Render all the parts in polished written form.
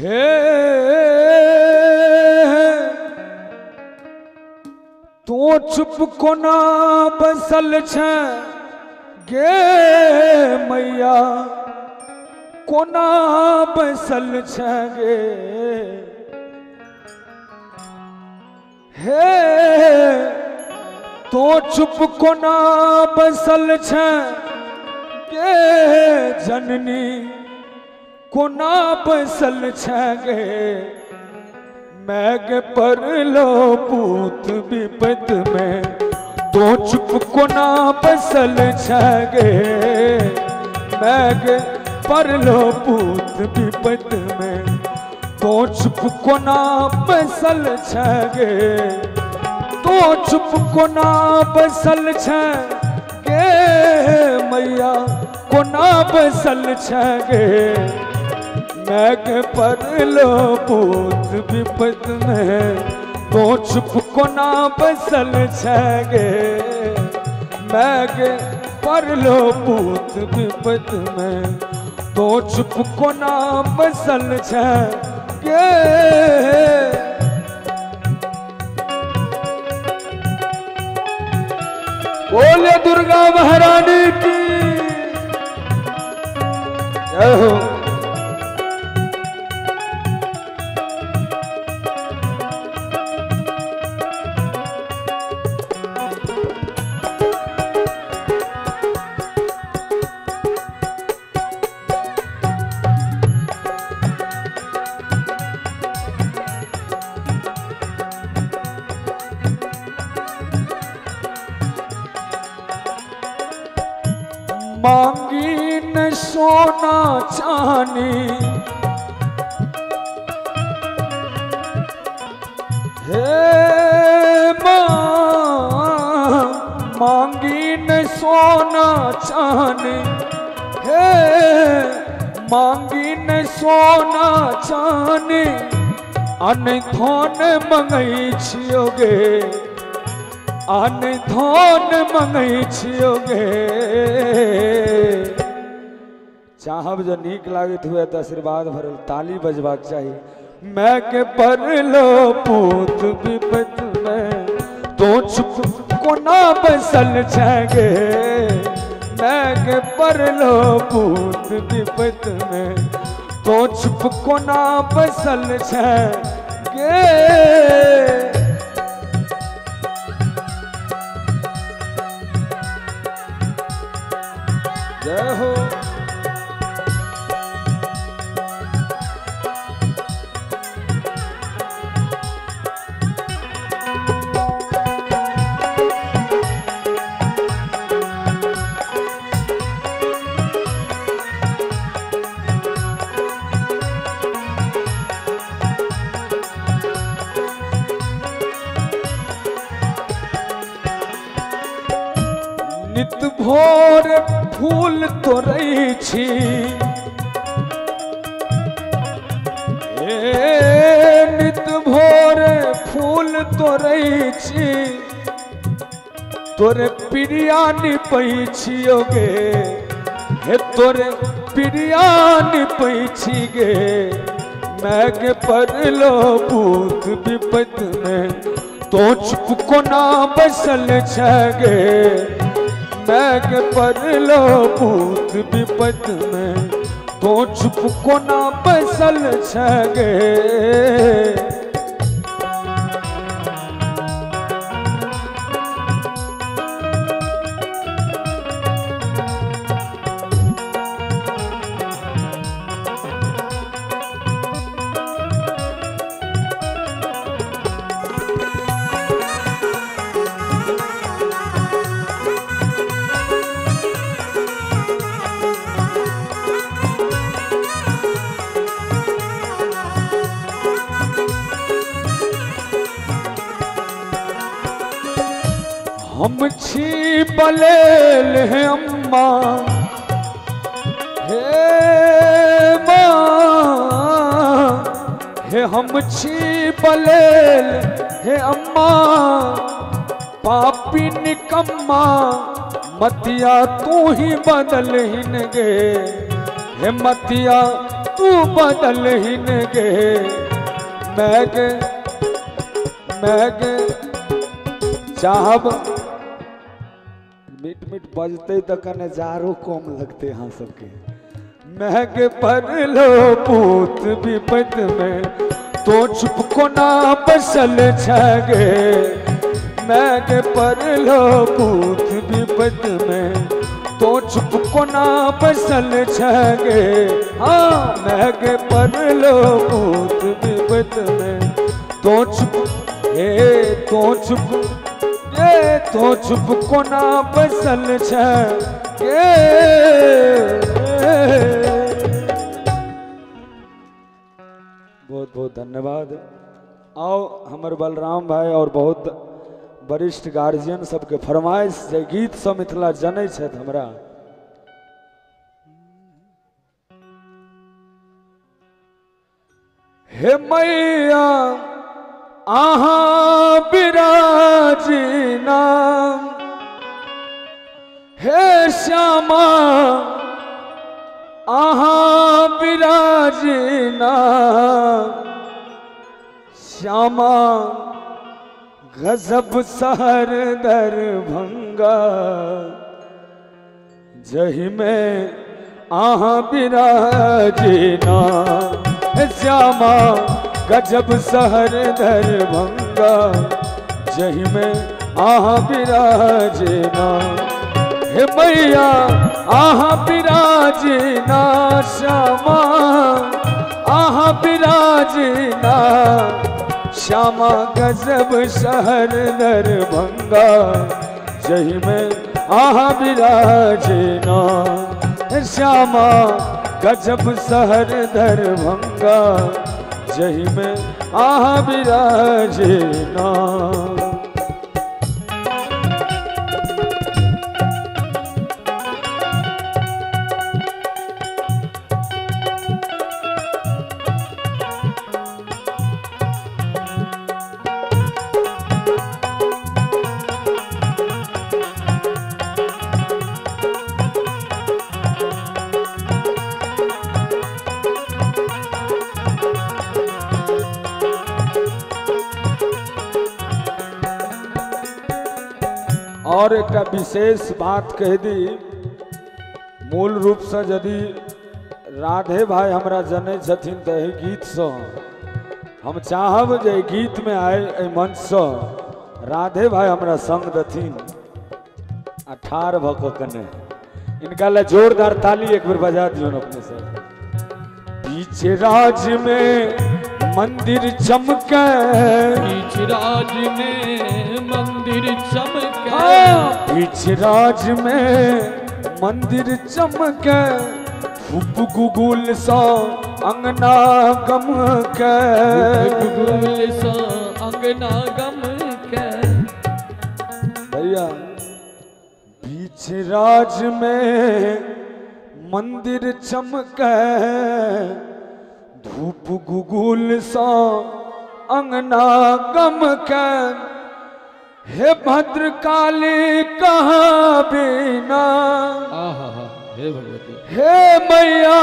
हे तो चुप कोना बसल छ गे मैया कोना बसल छ गे हे तो चुप कोना बसल छ गे जननी कोना बसल छ गे मैग पर लो पूत विपद में तो चुप कोना बसल छ गे मैग पर लो पूत विपद में तो चुप कोना बसल छ गे तो चुप कोना बसल छ गे मैया कोना बसल छ गे मैग पर लो पूत विपद में तो चुप कोना बसल छ गे मैग पर लो पूत विपद में तो चुप कोना बसल छ गे बोले दुर्गा महारानी की जय हो। मांगी न सोना चांदी हे मांगी न सोना चांदी हे मांगी न सोना चांदी अन धन मंगई छियोगे अन धन मंगई छियोगे चाहब जो नीक लागत हुए तो आशीर्वाद भरल ताली बजबाक चाहिए। मैं के पर लो पूत विपद में तो चुप कोना बसल छ गे मैं के पर लो पूत विपद में तो चुप कोना बसल छ गे जय हो। नित भोर फूल तोड़ै छी नित भोर फूल तोड़ै छी तोरे प्रिया निपै छियोगे हे तोरे प्रिया निपै छी गे मैग पर लो पूत विपद में तो चुप कोना बसल छ गे मैग पर लो पूत विपद में तो चुप कोना बसल छ गे हम छी बलेल है अम्मा हे माँ हे हम छी बलेल हे अम्मा पापी निकम्मा मतिया तू ही बदल हिन गे हे मतिया तू बदल ही न गे मैं के चाहब मिट मिट बजते तो कने जारो कम लगते हाँ सबके महक पर लो पूत विपत में तो चुप को ना बसल छगे महक पर लो पूत विपत में तो चुप को ना बसल छगे हाँ महक पर लो पूत विपत में तो चुप तो चुप को ना बसल छगे बहुत बहुत धन्यवाद। आओ हमर बलराम भाई और बहुत वरिष्ठ गार्जियन सबके फरमाइश जे गीत सब मिथिला जनै छथि हमरा हे मैया आहाँ विराजिना हे श्यामा आहाँ विराजिना श्यामा गजब शहर दरभंगा जही में आहाँ विराजिना श्यामा गजब शहर दरभंगा जही में आहाँ विराजिना हे मैया आहाँ विराजिना श्यामा आहाँ विराजिना श्यामा गजब शहर दरभंगा जही में आहाँ विराजिना श्यामा गजब शहर दरभंगा जही में आहाँ विराजिना। और एक विशेष बात कह दी मूल रूप से यदि राधे भाई हमरा जनै छथिन तो एहि गीत से हम चाहब जे गीत में आए मंच से राधे भाई हमरा संग दथिन अठार भक कने इनका ले जोरदार ताली एक बार बजा दियो अपने से। बीच राज में मंदिर चमके बीच राज में मंदिर चमके बीच राज में मंदिर चमके धूप गुगुल सा अंगना गम के गुगुल सा अंगना गम के भैया बीच राज में मंदिर चमके धूप गुगुल सा अंगना गम के हे भद्रकाली कहाँ बिना हे भगवती हे मैया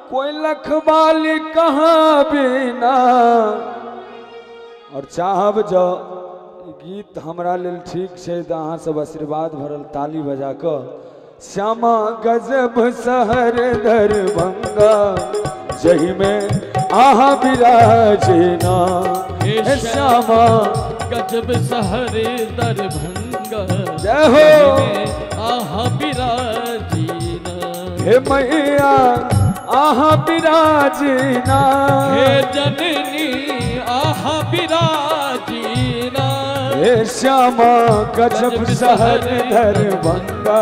कोई लखवाली कहाँ बिना। और चाहब जो गीत हमरा लेल ठीक है तो अहाँ सब आशीर्वाद भरल ताली बजा कर श्यामा गजब शहर दरभंगा जही में आहाँ विराजिना हे श्यामा गजब शहर दरभंगा जय हो आहाँ विराजिना हे मैया आहाँ विराजिना हे जननी आहाँ विराजिना हे श्यामा गजब शहर दरभंगा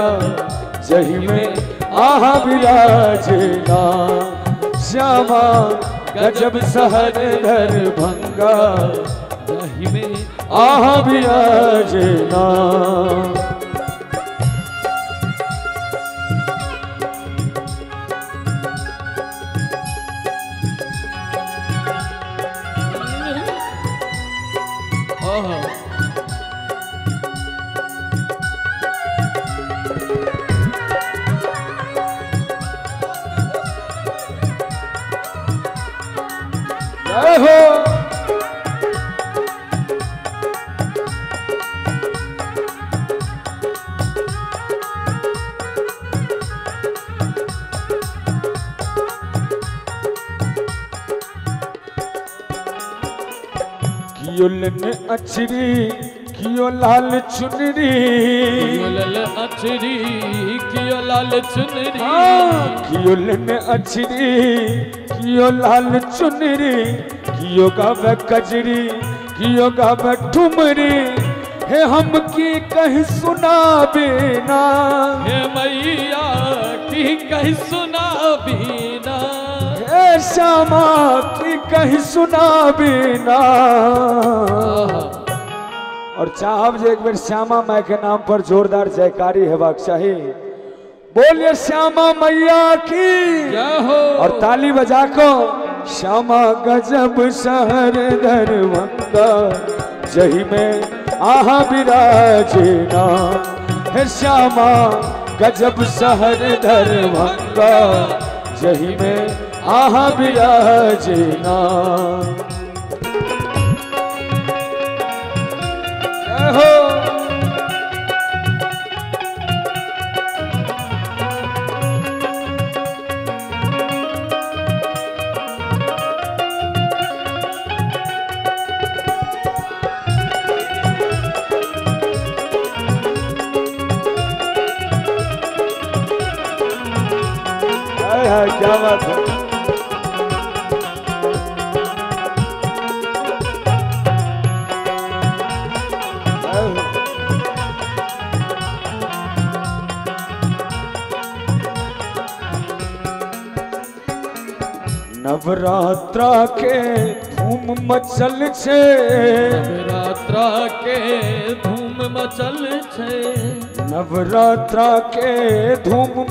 जही में आहाँ विराजिना श्यामा गजब शहर दरभंगा जही में आहाँ विराजिना। जय हो। कियो लने अचरी कियो लाल चुनरी, कियो लाल अचरी कियो लाल चुनरी, कियो लने अचरी कियो लाल चुनरी, कियो गावे कजरी कियो गावे ठुमरी, हे हम की कहीं सुना बिना, हे मैया की कहीं सुना बिना, हे श्यामा की कहीं सुना बिना। और चाहब जे एक बार श्यामा माई के नाम पर जोरदार जयकारी हेबाक चाहिए। बोलिए श्यामा मैया की जय हो। और ताली बजा को श्यामा गजब शहर दरभंगा, जही में आहा विराजना, हे श्यामा गजब शहर दरभंगा, जही में आहा विराजना। जय हो। क्या बात है। नवरात्रा के धूम मचल छे, नवरात्रा के धूम मचल छे, नवरात्रा के धूम